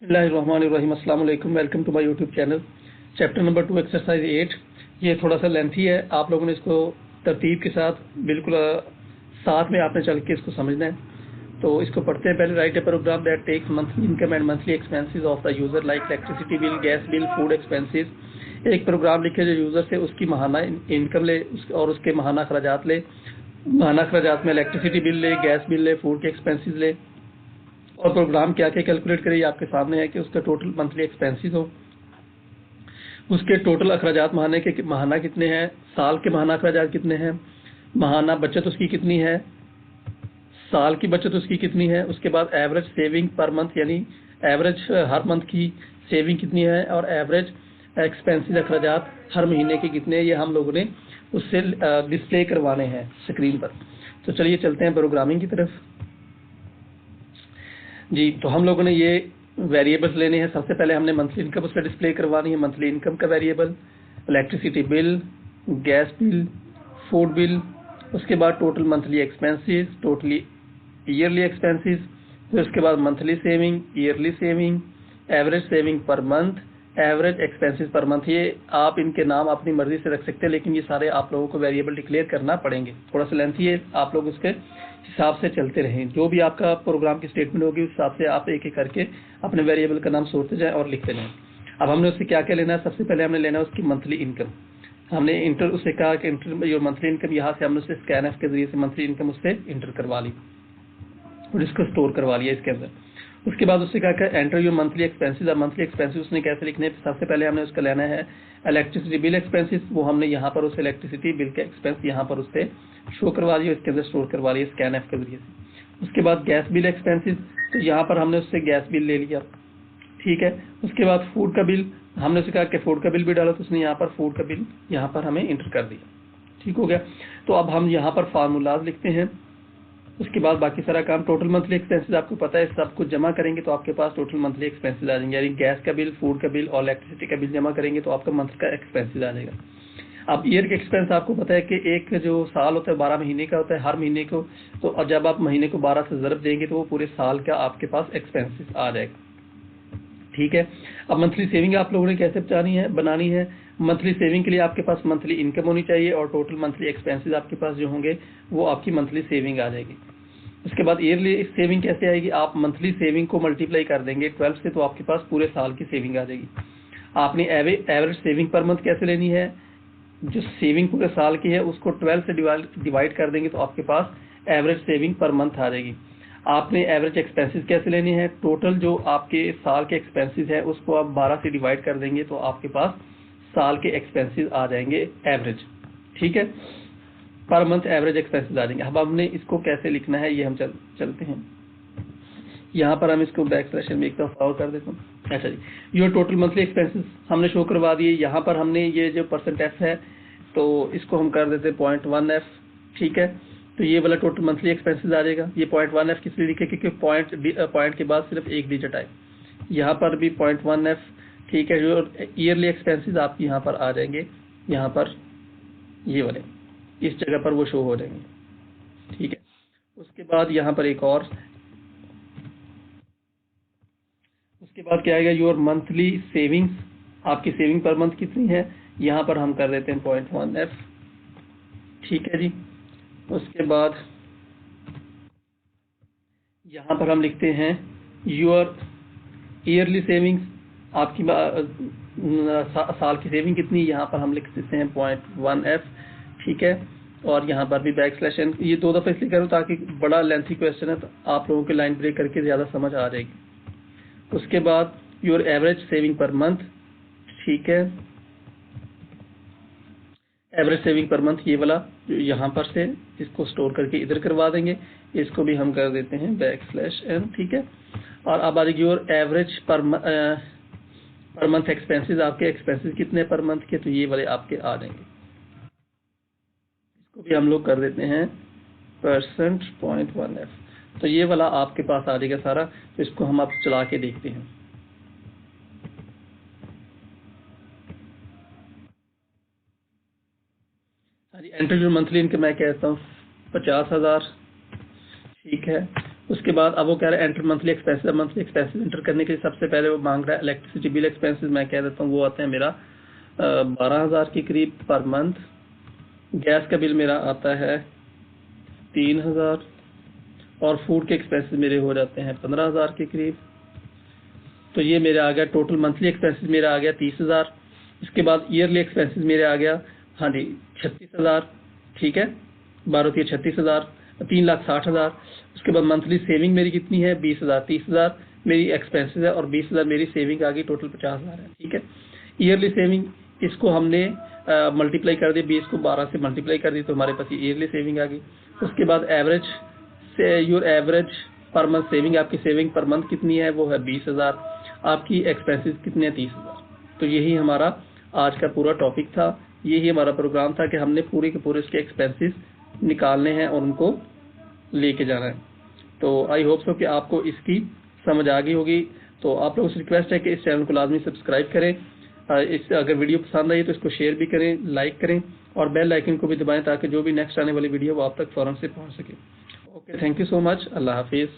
बिस्मिल्लाहिर्रहमानिर्रहीम। अस्सलाम वालेकुम। Welcome to my YouTube channel. Chapter number 2 exercise 8। ये थोड़ा सा लेंथी है, आप लोगों ने इसको तरतीब के साथ बिल्कुल साथ में आपने चल के इसको समझना है। तो इसको पढ़ते हैं। पहले write a program that takes monthly income and monthly expenses of the user like electricity bill, gas bill, food expenses. एक प्रोग्राम लिखे जो यूजर से उसकी माहाना इनकम ले और उसके माहाना अखराजात ले। माहाना अखराजात में इलेक्ट्रिसिटी बिल ले, गैस बिल ले, फूड के एक्सपेंसेस ले, और प्रोग्राम क्या क्या कैलकुलेट करे ये आपके सामने है कि उसका टोटल मंथली एक्सपेंसेस हो, उसके टोटल अखराजात माहाना कितने हैं, साल के माहाना अखराजात कितने हैं, माहाना बचत उसकी कितनी है, साल की बचत उसकी कितनी है, उसके बाद एवरेज सेविंग पर मंथ यानी एवरेज हर मंथ की सेविंग कितनी है, और एवरेज एक्सपेंसेस अखराजात हर महीने के कितने हैं, ये हम लोगों ने उससे डिस्प्ले करवाने हैं स्क्रीन पर। तो चलिए चलते हैं प्रोग्रामिंग की तरफ जी। तो हम लोगों ने ये वेरिएबल्स लेने हैं। सबसे पहले हमने मंथली इनकम उस पर डिस्प्ले करवानी है। मंथली इनकम का variable, electricity bill, gas bill, food bill, उसके बाद total monthly expenses, totally yearly expenses, फिर उसके बाद monthly saving, yearly saving, average saving per month, average expenses per month. ये आप इनके नाम अपनी मर्जी से रख सकते हैं, लेकिन ये सारे आप लोगों को वेरिएबल डिक्लेयर करना पड़ेंगे। थोड़ा सा लेंथी है, आप लोग उसके हिसाब से चलते रहें। जो भी आपका प्रोग्राम की स्टेटमेंट होगी उस हिसाब से आप एक एक करके अपने वेरिएबल का नाम सोचते जाएं और लिखते जाएं। अब हमने उससे क्या क्या लेना है, सबसे पहले हमने लेना है उसकी मंथली इनकम। हमने इंटर उससे कहा कि इंटर योर मंथली इनकम, यहाँ से हमने उससे स्कैन एफ के जरिए से मंथली इनकम उससे इंटर करवा ली और इसको स्टोर करवा लिया इसके अंदर। उसके बाद उससे क्या एंटर योर मंथली एक्सपेंसेस। अब मंथली एक्सपेंसेस उसने कैसे लिखने हैं, सबसे पहले हमने उसका लेना है इलेक्ट्रिसिटी बिल एक्सपेंसेस। वो हमने यहाँ पर उस इलेक्ट्रिसिटी बिल के एक्सपेंस यहाँ पर उससे शो करवा लिया, इसके अंदर स्टोर करवा लिया स्कैन एफ के जरिए से। उसके बाद गैस बिल एक्सपेंसेस, तो यहाँ पर हमने उससे गैस बिल ले लिया, ठीक है। उसके बाद फूड का बिल, हमने उसे कहा कि फूड का बिल भी डालो, तो उसने यहाँ पर फूड का बिल यहाँ पर हमें इंटर कर दिया, ठीक हो गया। तो अब हम यहाँ पर फार्मूलाज लिखते हैं। उसके बाद बाकी सारा काम, टोटल मंथली एक्सपेंसेस आपको पता है, सब कुछ जमा करेंगे तो आपके पास टोटल मंथली एक्सपेंसेस आ जाएंगे। यानी गैस का बिल, फूड का बिल और इलेक्ट्रिसिटी का बिल जमा करेंगे तो आपका मंथ का एक्सपेंसेस आ जाएगा। अब ईयर के एक्सपेंस आपको पता है कि एक जो साल होता है 12 महीने का होता है, हर महीने को, तो जब आप महीने को 12 से ज़रब देंगे तो वो पूरे साल का आपके पास एक्सपेंसेस आ जाएगा, ठीक है। अब मंथली सेविंग आप लोगों ने कैसे बनानी है। मंथली सेविंग के लिए आपके पास मंथली इनकम होनी चाहिए और टोटल मंथली एक्सपेंसेस आपके पास जो होंगे वो आपकी मंथली सेविंग आ जाएगी। उसके बाद ईयरली सेविंग कैसे आएगी, आप मंथली सेविंग को मल्टीप्लाई कर देंगे 12 से, तो आपके पास पूरे साल की सेविंग आ जाएगी। आपने एवरेज सेविंग पर मंथ कैसे लेनी है, जो सेविंग पूरे साल की है उसको 12 से डिवाइड कर देंगे तो आपके पास एवरेज सेविंग पर मंथ आ जाएगी। आपने एवरेज एक्सपेंसेस कैसे लेनी है, टोटल जो आपके साल के एक्सपेंसेस है उसको आप 12 से डिवाइड कर देंगे तो आपके पास साल के एक्सपेंसेस आ जाएंगे एवरेज, ठीक है। पर मंथ एवरेज एक्सपेंसेस आ जाएंगे। अब हमने इसको कैसे लिखना है ये हम चलते हैं। यहाँ पर हम इसको बैक स्लैश में एक तरफ और कर देता हूँ। अच्छा जी, योर टोटल मंथली एक्सपेंसेस हमने शो करवा दिए। यहाँ पर हमने ये जो परसेंट एफ है तो इसको हम कर देते हैं 0.1 एफ, ठीक है। तो ये वाला टोटल मंथली एक्सपेंसेस आ जाएगा। ये 0.1 एफ किस लिए लिखे, क्योंकि पॉइंट के बाद सिर्फ एक डिजिट आए। यहाँ पर भी 0.1 एफ, ठीक है। जो ईयरली एक्सपेंसेस आपके यहाँ पर आ जाएंगे, यहाँ पर ये वाले इस जगह पर वो शो हो जाएंगे, ठीक है। उसके बाद यहाँ पर एक और, उसके बाद क्या आएगा, योर मंथली सेविंग्स, आपकी सेविंग पर मंथ कितनी है, यहाँ पर हम कर देते हैं 0.1 एफ, ठीक है जी। उसके बाद यहाँ पर हम लिखते हैं योर ईयरली सेविंग्स, आपकी साल की सेविंग कितनी, यहाँ पर हम लिख देते हैं 0.1 एफ, ठीक है। और यहाँ पर भी बैक स्लैश एन, ये 2 दफ़ा इसलिए करूँ ताकि बड़ा लेंथी क्वेश्चन है तो आप लोगों के लाइन ब्रेक करके ज़्यादा समझ आ जाएगी। उसके बाद your average saving per month, ठीक है। एवरेज सेविंग पर मंथ ये वाला यहाँ पर से इसको स्टोर करके इधर करवा देंगे, इसको भी हम कर देते हैं बैक स्लैश एन, ठीक है। और अब आ जाएगी your average per month expenses, आपके एक्सपेंसेस कितने पर मंथ के, तो ये वाले आपके आ जाएंगे। इसको भी हम लोग कर देते हैं परसेंट 0.1 एफ, तो ये वाला आपके पास आ जाएगा सारा। तो इसको हम अब चला के देखते हैं। एंटर योर मंथली इनकम मैं कहता हूँ 50,000, ठीक है। उसके बाद अब वो कह रहा है एंटर मंथली एक्सपेंसेस एंटर करने के लिए सबसे पहले वो मांग रहा है इलेक्ट्रिसिटी बिल एक्सपेंसेस। मैं कह देता हूँ वो आते हैं मेरा 12,000 के करीब पर मंथ। गैस का बिल मेरा आता है 3,000 और फूड के एक्सपेंसेस मेरे हो जाते हैं 15,000 के करीब। तो ये मेरे आ गया टोटल मंथली एक्सपेंसेस मेरा आ गया 30,000। इसके बाद ईयरली एक्सपेंसेस मेरे आ गया हाँ जी 36,000। ठीक है, 12 36,000, 3,60,000। उसके बाद मंथली सेविंग मेरी कितनी है 20,000। 30,000 मेरी एक्सपेंसेस है और 20,000 मेरी सेविंग आ गई, टोटल 50,000 है। ठीक है, ईयरली सेविंग इसको हमने मल्टीप्लाई कर दिया, 20 को 12 से मल्टीप्लाई कर दी तो हमारे पास ईयरली सेविंग आ गई। उसके बाद एवरेज से your average per month saving, आपकी सेविंग पर मंथ कितनी है वो है 20,000। आपकी एक्सपेंसेस कितने हैं 30,000। तो यही हमारा आज का पूरा टॉपिक था, यही हमारा प्रोग्राम था कि हमने पूरे के पूरे इसके एक्सपेंसेस निकालने हैं और उनको लेके जाना है। तो आई होप सो कि आपको इसकी समझ आ गई होगी। तो आप लोगों से रिक्वेस्ट है कि इस चैनल को लाजमी सब्सक्राइब करें। अगर वीडियो पसंद आई तो इसको शेयर भी करें, लाइक करें और बेल आइकन को भी दबाएं ताकि जो भी नेक्स्ट आने वाली वीडियो वो आप तक फौरन से पहुंच सके। Okay, thank you so much. अल्लाह हाफिज़।